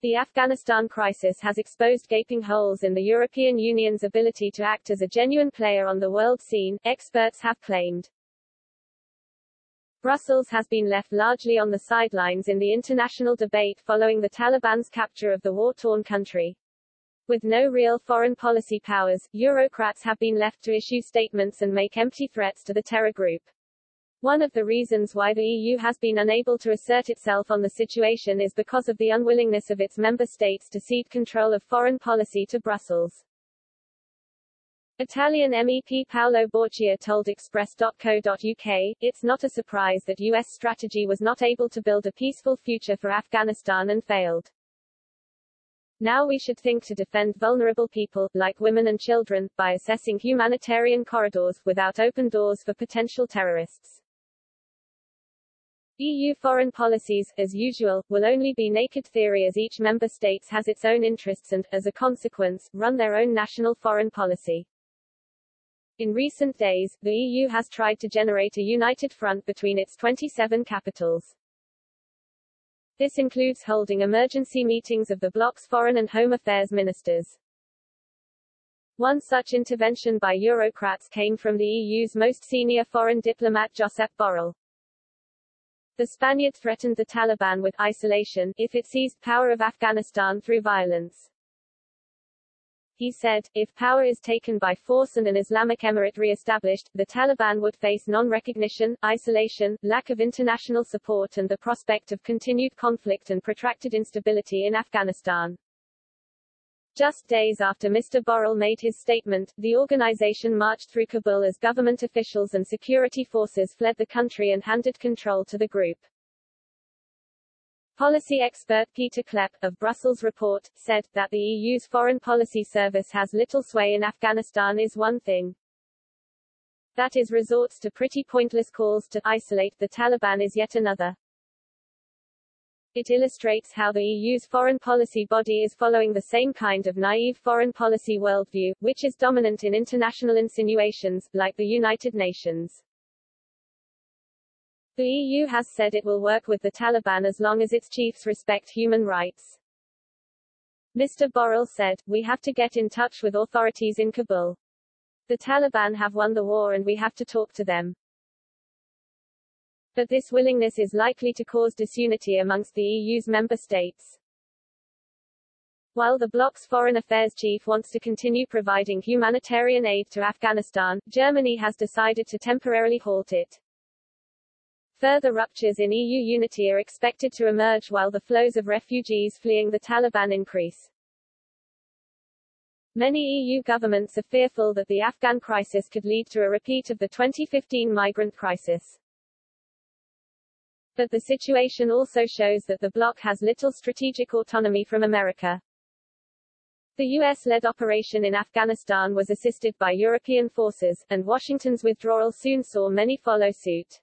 The Afghanistan crisis has exposed gaping holes in the European Union's ability to act as a genuine player on the world scene, experts have claimed. Brussels has been left largely on the sidelines in the international debate following the Taliban's capture of the war-torn country. With no real foreign policy powers, Eurocrats have been left to issue statements and make empty threats to the terror group. One of the reasons why the EU has been unable to assert itself on the situation is because of the unwillingness of its member states to cede control of foreign policy to Brussels. Italian MEP Paolo Borchia told Express.co.uk, "It's not a surprise that US strategy was not able to build a peaceful future for Afghanistan and failed. Now we should think to defend vulnerable people, like women and children, by assessing humanitarian corridors, without open doors for potential terrorists." EU foreign policies, as usual, will only be naked theory as each member state has its own interests and, as a consequence, run their own national foreign policy. In recent days, the EU has tried to generate a united front between its 27 capitals. This includes holding emergency meetings of the bloc's foreign and home affairs ministers. One such intervention by Eurocrats came from the EU's most senior foreign diplomat Josep Borrell. The Spaniard threatened the Taliban with isolation if it seized power of Afghanistan through violence. He said, if power is taken by force and an Islamic emirate re-established, the Taliban would face non-recognition, isolation, lack of international support and the prospect of continued conflict and protracted instability in Afghanistan. Just days after Mr. Borrell made his statement, the organization marched through Kabul as government officials and security forces fled the country and handed control to the group. Policy expert Peter Klepp, of Brussels Report, said, that the EU's Foreign Policy Service has little sway in Afghanistan is one thing. That is resorts to pretty pointless calls to isolate the Taliban is yet another. It illustrates how the EU's foreign policy body is following the same kind of naive foreign policy worldview, which is dominant in international insinuations, like the United Nations. The EU has said it will work with the Taliban as long as its chiefs respect human rights. Mr. Borrell said, "We have to get in touch with authorities in Kabul. The Taliban have won the war and we have to talk to them." But this willingness is likely to cause disunity amongst the EU's member states. While the bloc's foreign affairs chief wants to continue providing humanitarian aid to Afghanistan, Germany has decided to temporarily halt it. Further ruptures in EU unity are expected to emerge while the flows of refugees fleeing the Taliban increase. Many EU governments are fearful that the Afghan crisis could lead to a repeat of the 2015 migrant crisis. But the situation also shows that the bloc has little strategic autonomy from America. The US-led operation in Afghanistan was assisted by European forces, and Washington's withdrawal soon saw many follow suit.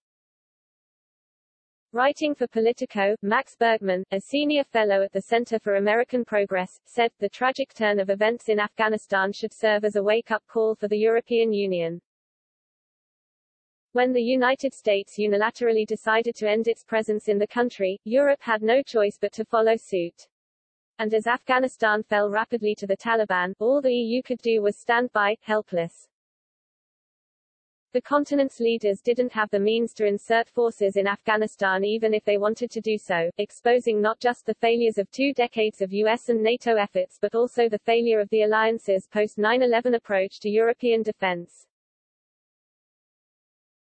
Writing for Politico, Max Bergman, a senior fellow at the Center for American Progress, said, "The tragic turn of events in Afghanistan should serve as a wake-up call for the European Union. When the United States unilaterally decided to end its presence in the country, Europe had no choice but to follow suit. And as Afghanistan fell rapidly to the Taliban, all the EU could do was stand by, helpless. The continent's leaders didn't have the means to insert forces in Afghanistan even if they wanted to do so, exposing not just the failures of 2 decades of US and NATO efforts but also the failure of the alliance's post-9/11 approach to European defense."